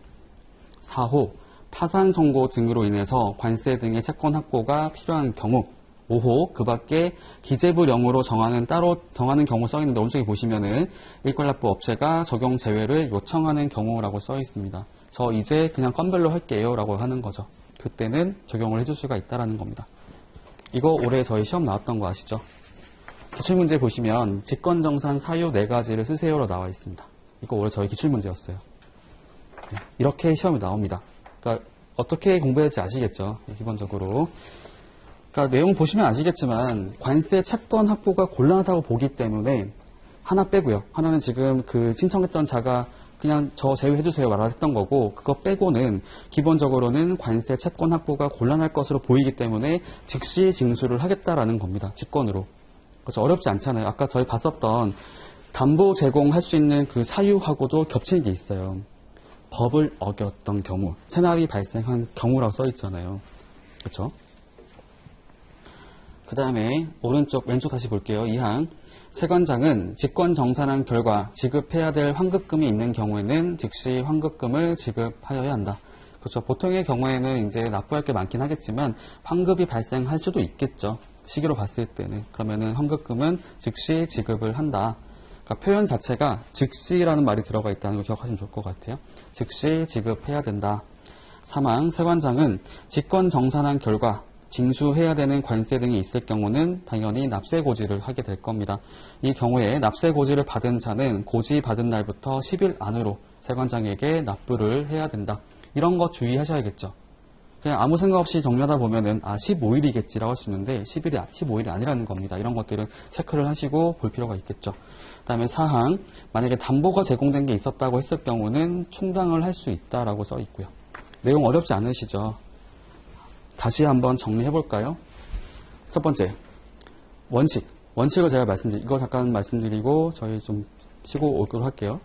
4호 파산 선고 등으로 인해서 관세 등의 채권 확보가 필요한 경우 5호 그 밖에 기재부령으로 따로 정하는 경우 써 있는데 오른쪽에 보시면은 일괄납부 업체가 적용 제외를 요청하는 경우라고 써 있습니다. 저 이제 그냥 건별로 할게요 라고 하는 거죠. 그때는 적용을 해줄 수가 있다는 겁니다. 이거 올해 저희 시험 나왔던 거 아시죠? 기출문제 보시면 직권정산 사유 4가지를 쓰세요로 나와 있습니다. 이거 올해 저희 기출문제였어요. 이렇게 시험이 나옵니다. 그러니까 어떻게 공부해야 될지 아시겠죠? 기본적으로. 그러니까 내용 보시면 아시겠지만 관세 채권 확보가 곤란하다고 보기 때문에 하나 빼고요. 하나는 지금 그 신청했던 자가 그냥 저 제외해주세요 말했던 거고 그거 빼고는 기본적으로는 관세 채권 확보가 곤란할 것으로 보이기 때문에 즉시 징수를 하겠다라는 겁니다. 직권으로. 그래서 어렵지 않잖아요. 아까 저희 봤었던 담보 제공할 수 있는 그 사유하고도 겹치는 게 있어요. 법을 어겼던 경우, 체납이 발생한 경우라고 써 있잖아요. 그렇죠? 그 다음에 왼쪽 다시 볼게요. 2항 세관장은 직권 정산한 결과 지급해야 될 환급금이 있는 경우에는 즉시 환급금을 지급하여야 한다. 그렇죠. 보통의 경우에는 이제 납부할 게 많긴 하겠지만 환급이 발생할 수도 있겠죠. 시기로 봤을 때는. 그러면은 환급금은 즉시 지급을 한다. 그러니까 표현 자체가 즉시라는 말이 들어가 있다는 걸 기억하시면 좋을 것 같아요. 즉시 지급해야 된다. 사망, 세관장은 직권 정산한 결과 징수해야 되는 관세 등이 있을 경우는 당연히 납세 고지를 하게 될 겁니다. 이 경우에 납세 고지를 받은 자는 고지 받은 날부터 10일 안으로 세관장에게 납부를 해야 된다. 이런 거 주의하셔야겠죠. 그냥 아무 생각 없이 정리하다 보면은 15일이겠지라고 할 수 있는데 15일이 아니라는 겁니다. 이런 것들은 체크를 하시고 볼 필요가 있겠죠. 그 다음에 사항, 만약에 담보가 제공된 게 있었다고 했을 경우는 충당을 할 수 있다라고 써 있고요. 내용 어렵지 않으시죠? 다시 한번 정리해 볼까요? 첫 번째, 원칙을 제가 이거 잠깐 말씀드리고 저희 좀 쉬고 오도록 할게요.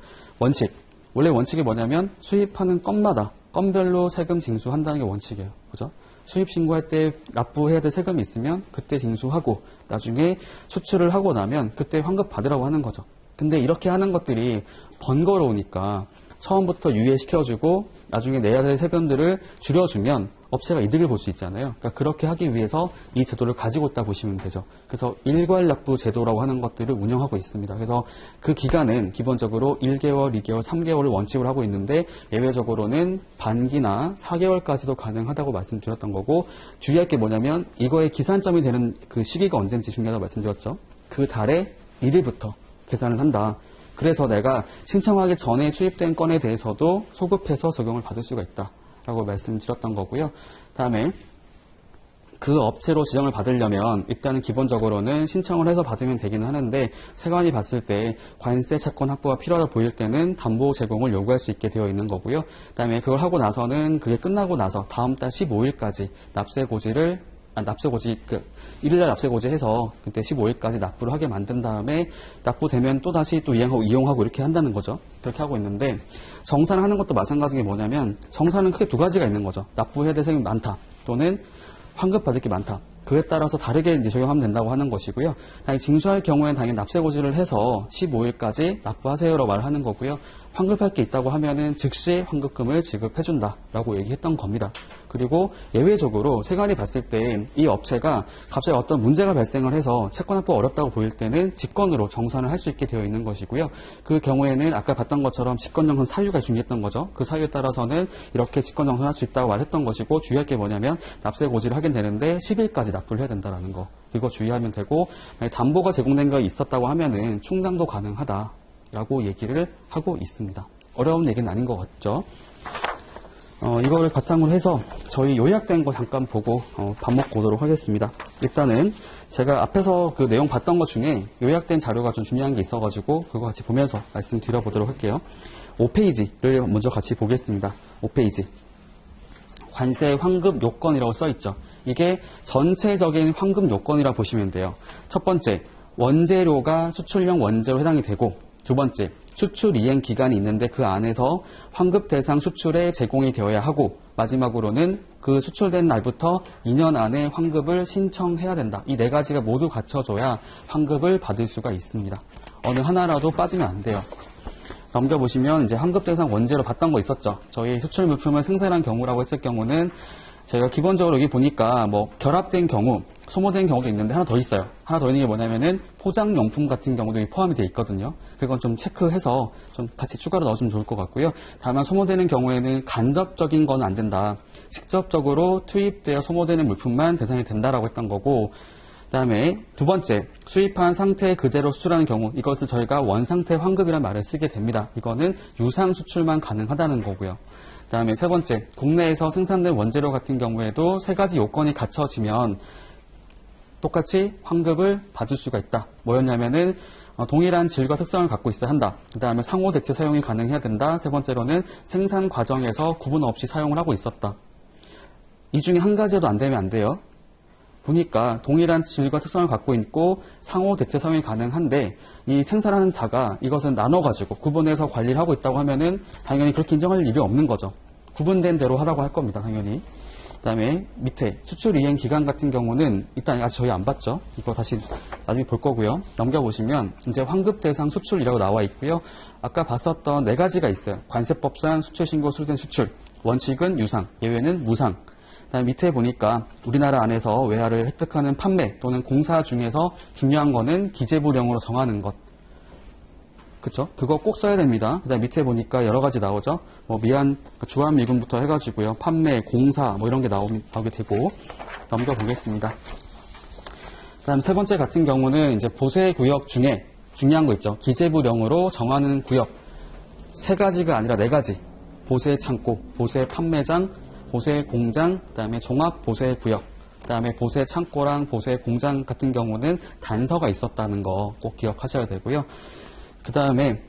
원래 원칙이 뭐냐면 수입하는 건마다 건별로 세금 징수한다는 게 원칙이에요. 그죠? 수입 신고할 때 납부해야 될 세금이 있으면 그때 징수하고 나중에 수출을 하고 나면 그때 환급 받으라고 하는 거죠. 근데 이렇게 하는 것들이 번거로우니까 처음부터 유예시켜주고 나중에 내야 될 세금들을 줄여주면 업체가 이득을 볼 수 있잖아요. 그러니까 그렇게 하기 위해서 이 제도를 가지고 있다 보시면 되죠. 그래서 일괄납부 제도라고 하는 것들을 운영하고 있습니다. 그래서 그 기간은 기본적으로 1개월, 2개월, 3개월을 원칙으로 하고 있는데 예외적으로는 반기나 4개월까지도 가능하다고 말씀드렸던 거고 주의할 게 뭐냐면 이거의 기산점이 되는 그 시기가 언제인지 중요하다고 말씀드렸죠. 그 달의 1일부터 계산을 한다. 그래서 내가 신청하기 전에 수입된 건에 대해서도 소급해서 적용을 받을 수가 있다라고 말씀드렸던 거고요. 다음에 그 업체로 지정을 받으려면 일단은 기본적으로는 신청을 해서 받으면 되기는 하는데 세관이 봤을 때 관세 채권 확보가 필요하다 보일 때는 담보 제공을 요구할 수 있게 되어 있는 거고요. 그다음에 그걸 하고 나서는 그게 끝나고 나서 다음 달 15일까지 일일날 납세고지 해서 그때 15일까지 납부를 하게 만든 다음에 납부되면 또 다시 또 이용하고 이렇게 한다는 거죠. 그렇게 하고 있는데 정산을 하는 것도 마찬가지인 게 뭐냐면 정산은 크게 두 가지가 있는 거죠. 납부해야 될 세금이 많다 또는 환급 받을 게 많다. 그에 따라서 다르게 이제 적용하면 된다고 하는 것이고요. 당연히 징수할 경우에는 당연히 납세고지를 해서 15일까지 납부하세요라고 말하는 거고요. 환급할 게 있다고 하면은 즉시 환급금을 지급해준다라고 얘기했던 겁니다. 그리고 예외적으로 세관이 봤을 때 이 업체가 갑자기 어떤 문제가 발생을 해서 채권 확보가 어렵다고 보일 때는 직권으로 정산을 할 수 있게 되어 있는 것이고요. 그 경우에는 아까 봤던 것처럼 직권정산 사유가 중요했던 거죠. 그 사유에 따라서는 이렇게 직권정산할 수 있다고 말했던 것이고 주의할 게 뭐냐면 납세 고지를 하긴 되는데 10일까지 납부를 해야 된다는 거. 이거 주의하면 되고 담보가 제공된 게 있었다고 하면은 충당도 가능하다라고 얘기를 하고 있습니다. 어려운 얘기는 아닌 것 같죠? 이거를 바탕으로 해서 저희 요약된 거 잠깐 보고 밥 먹고 오도록 하겠습니다. 일단은 제가 앞에서 그 내용 봤던 것 중에 요약된 자료가 좀 중요한 게 있어가지고 그거 같이 보면서 말씀드려보도록 할게요. 5페이지를 먼저 같이 보겠습니다. 5페이지. 관세 환급 요건이라고 써있죠. 이게 전체적인 환급 요건이라고 보시면 돼요. 첫 번째, 원재료가 수출용 원재로 해당이 되고 두 번째, 수출 이행 기간이 있는데 그 안에서 환급 대상 수출에 제공이 되어야 하고 마지막으로는 그 수출된 날부터 2년 안에 환급을 신청해야 된다. 이 네 가지가 모두 갖춰져야 환급을 받을 수가 있습니다. 어느 하나라도 빠지면 안 돼요. 넘겨보시면 이제 환급 대상 원재료 봤던 거 있었죠. 저희 수출 물품을 생산한 경우라고 했을 경우는 제가 기본적으로 여기 보니까 뭐 결합된 경우, 소모된 경우도 있는데 하나 더 있어요. 하나 더 있는 게 뭐냐면은 포장용품 같은 경우도 포함이 되어 있거든요. 그건 좀 체크해서 좀 같이 추가로 넣어주면 좋을 것 같고요. 다만 소모되는 경우에는 간접적인 건 안 된다. 직접적으로 투입되어 소모되는 물품만 대상이 된다라고 했던 거고, 그다음에 두 번째, 수입한 상태 그대로 수출하는 경우, 이것을 저희가 원상태 환급이라는 말을 쓰게 됩니다. 이거는 유상 수출만 가능하다는 거고요. 그다음에 세 번째, 국내에서 생산된 원재료 같은 경우에도 세 가지 요건이 갖춰지면 똑같이 환급을 받을 수가 있다. 뭐였냐면은 동일한 질과 특성을 갖고 있어야 한다. 그 다음에 상호 대체 사용이 가능해야 된다. 세 번째로는 생산 과정에서 구분 없이 사용을 하고 있었다. 이 중에 한 가지라도 안 되면 안 돼요. 보니까 동일한 질과 특성을 갖고 있고 상호 대체 사용이 가능한데 이 생산하는 자가 이것을 나눠가지고 구분해서 관리를 하고 있다고 하면은 당연히 그렇게 인정할 일이 없는 거죠. 구분된 대로 하라고 할 겁니다. 당연히. 그 다음에 밑에 수출 이행 기간 같은 경우는 일단 아직 저희 안 봤죠. 이거 다시 나중에 볼 거고요. 넘겨보시면 이제 환급 대상 수출이라고 나와 있고요. 아까 봤었던 네 가지가 있어요. 관세법상 수출 신고 수된 수출, 원칙은 유상, 예외는 무상. 그다음에 밑에 보니까 우리나라 안에서 외화를 획득하는 판매 또는 공사 중에서 중요한 거는 기재부령으로 정하는 것. 그쵸? 그거 꼭 써야 됩니다. 그 다음 밑에 보니까 여러 가지 나오죠? 주한미군부터 해가지고요. 판매, 공사, 이런 게 나오게 되고, 넘겨보겠습니다. 그 다음 세 번째 같은 경우는 이제 보세구역 중에 중요한 거 있죠? 기재부령으로 정하는 구역. 세 가지가 아니라 네 가지. 보세창고, 보세판매장, 보세공장, 그 다음에 종합보세구역. 그 다음에 보세창고랑 보세공장 같은 경우는 단서가 있었다는 거 꼭 기억하셔야 되고요. 그 다음에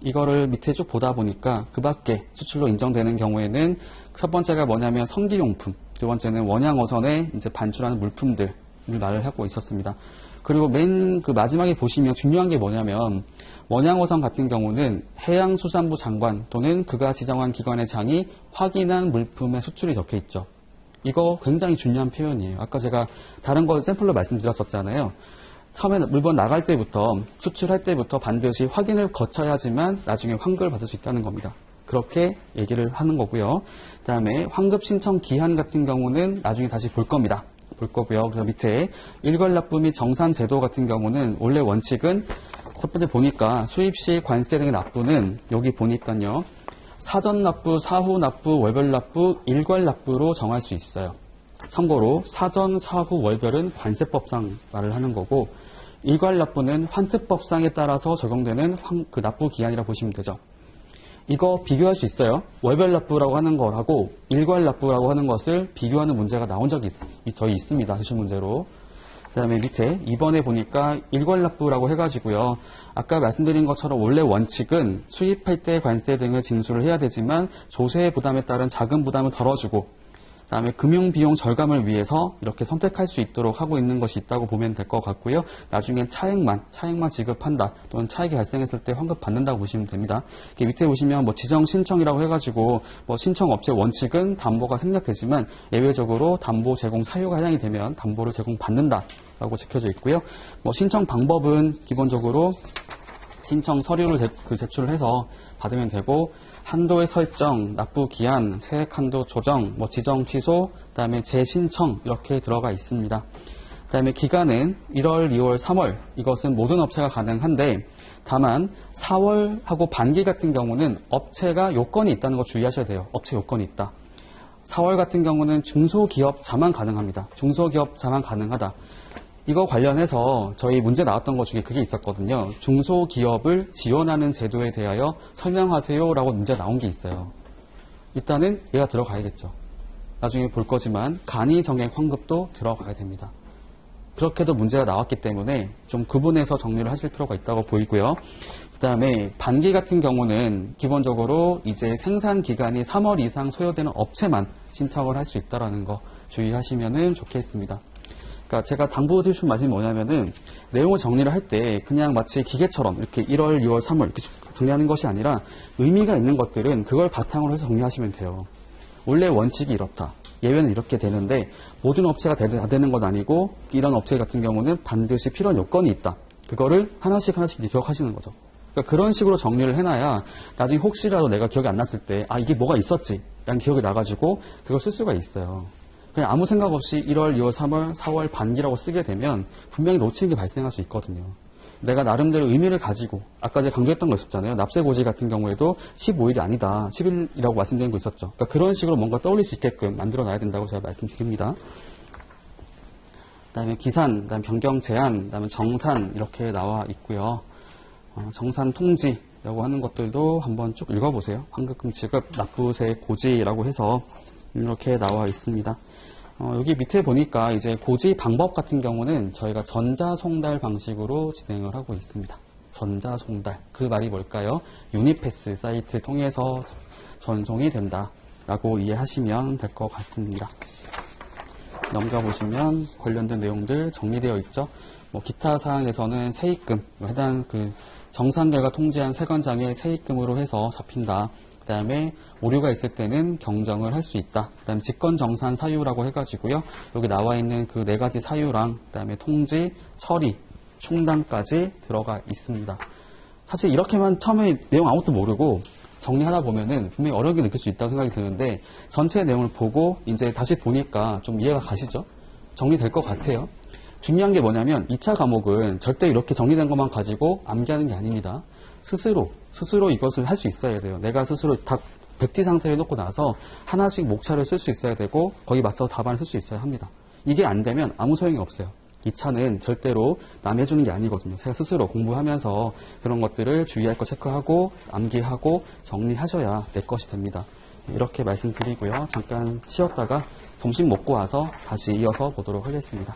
이거를 밑에 쭉 보다 보니까 그 밖에 수출로 인정되는 경우에는 첫 번째가 뭐냐면 성기용품, 두 번째는 원양어선에 이제 반출하는 물품들을 말을 하고 있었습니다. 그리고 맨 그 마지막에 보시면 중요한 게 뭐냐면 원양어선 같은 경우는 해양수산부 장관 또는 그가 지정한 기관의 장이 확인한 물품의 수출이 적혀 있죠. 이거 굉장히 중요한 표현이에요. 아까 제가 다른 거 샘플로 말씀드렸었잖아요. 처음에 물건 나갈 때부터 수출할 때부터 반드시 확인을 거쳐야지만 나중에 환급을 받을 수 있다는 겁니다. 그렇게 얘기를 하는 거고요. 그 다음에 환급 신청 기한 같은 경우는 나중에 다시 볼 겁니다. 볼 거고요. 그래서 밑에 일괄납부 및 정산제도 같은 경우는 원래 원칙은 첫 번째 보니까 수입 시 관세 등의 납부는 여기 보니까요. 사전 납부, 사후 납부, 월별 납부, 일괄 납부로 정할 수 있어요. 참고로 사전, 사후, 월별은 관세법상 말을 하는 거고 일괄 납부는 환특법상에 따라서 적용되는 그 납부 기한이라고 보시면 되죠. 이거 비교할 수 있어요. 월별 납부라고 하는 거하고 일괄 납부라고 하는 것을 비교하는 문제가 나온 적이 저희 있습니다. 기출 문제로. 그 다음에 밑에 2번에 보니까 일괄 납부라고 해가지고요. 아까 말씀드린 것처럼 원래 원칙은 수입할 때 관세 등을 징수를 해야 되지만 조세 부담에 따른 자금 부담을 덜어주고 그 다음에 금융비용 절감을 위해서 이렇게 선택할 수 있도록 하고 있는 것이 있다고 보면 될 것 같고요. 나중엔 차액만 지급한다 또는 차익이 발생했을 때 환급 받는다고 보시면 됩니다. 이렇게 밑에 보시면 지정 신청이라고 해가지고 신청업체 원칙은 담보가 생략되지만 예외적으로 담보 제공 사유가 해당이 되면 담보를 제공받는다라고 적혀져 있고요. 신청 방법은 기본적으로 신청 서류를 제출을 해서 받으면 되고 한도의 설정, 납부 기한, 세액 한도 조정, 지정 취소, 그다음에 재신청 이렇게 들어가 있습니다. 그다음에 기간은 1월, 2월, 3월 이것은 모든 업체가 가능한데 다만 4월하고 반기 같은 경우는 업체가 요건이 있다는 거 주의하셔야 돼요. 업체 요건이 있다. 4월 같은 경우는 중소기업자만 가능합니다. 중소기업자만 가능하다. 이거 관련해서 저희 문제 나왔던 것 중에 그게 있었거든요. 중소기업을 지원하는 제도에 대하여 설명하세요라고 문제 나온 게 있어요. 일단은 얘가 들어가야겠죠. 나중에 볼 거지만 간이정액 환급도 들어가야 됩니다. 그렇게도 문제가 나왔기 때문에 좀 구분해서 정리를 하실 필요가 있다고 보이고요. 그 다음에 반기 같은 경우는 기본적으로 이제 생산 기간이 3월 이상 소요되는 업체만 신청을 할 수 있다는 거 주의하시면 좋겠습니다. 그러니까 제가 당부드리고 싶은 말씀이 뭐냐면은 내용을 정리를 할 때 그냥 마치 기계처럼 이렇게 1월, 2월, 3월 이렇게 정리하는 것이 아니라 의미가 있는 것들은 그걸 바탕으로 해서 정리하시면 돼요. 원래 원칙이 이렇다. 예외는 이렇게 되는데 모든 업체가 다 되는 건 아니고 이런 업체 같은 경우는 반드시 필요한 요건이 있다. 그거를 하나씩 기억하시는 거죠. 그러니까 그런 식으로 정리를 해놔야 나중에 혹시라도 내가 기억이 안 났을 때 이게 뭐가 있었지 라는 기억이 나가지고 그걸 쓸 수가 있어요. 그냥 아무 생각 없이 1월, 2월, 3월, 4월 반기라고 쓰게 되면 분명히 놓치는 게 발생할 수 있거든요. 내가 나름대로 의미를 가지고 아까 제가 강조했던 거 있었잖아요. 납세고지 같은 경우에도 15일이 아니다. 10일이라고 말씀드린 거 있었죠. 그러니까 그런 식으로 뭔가 떠올릴 수 있게끔 만들어 놔야 된다고 제가 말씀드립니다. 그다음에 기산, 그다음에 변경 제한, 그다음에 정산 이렇게 나와 있고요. 정산 통지라고 하는 것들도 한번 쭉 읽어보세요. 환급금 지급, 납부세 고지라고 해서 이렇게 나와 있습니다. 여기 밑에 보니까 이제 고지 방법 같은 경우는 저희가 전자송달 방식으로 진행을 하고 있습니다. 전자송달. 그 말이 뭘까요? 유니패스 사이트 통해서 전송이 된다라고 이해하시면 될 것 같습니다. 넘겨보시면 관련된 내용들 정리되어 있죠. 기타 사항에서는 세입금, 해당 정산결과 통지한 세관장의 세입금으로 해서 잡힌다. 그 다음에 오류가 있을 때는 경정을 할 수 있다. 그 다음에 직권정산 사유라고 해가지고요. 여기 나와 있는 그 4가지 사유랑 그 다음에 통지, 처리, 충당까지 들어가 있습니다. 사실 이렇게만 처음에 내용 아무것도 모르고 정리하다 보면은 분명히 어렵게 느낄 수 있다고 생각이 드는데 전체 내용을 보고 이제 다시 보니까 좀 이해가 가시죠? 정리될 것 같아요. 중요한 게 뭐냐면 2차 과목은 절대 이렇게 정리된 것만 가지고 암기하는 게 아닙니다. 스스로 이것을 할 수 있어야 돼요. 내가 스스로 다 백지 상태를 놓고 나서 하나씩 목차를 쓸 수 있어야 되고 거기 맞춰서 답안을 쓸 수 있어야 합니다. 이게 안 되면 아무 소용이 없어요. 2차는 절대로 남이 해주는 게 아니거든요. 제가 스스로 공부하면서 그런 것들을 주의할 거 체크하고 암기하고 정리하셔야 내 것이 됩니다. 이렇게 말씀드리고요. 잠깐 쉬었다가 점심 먹고 와서 다시 이어서 보도록 하겠습니다.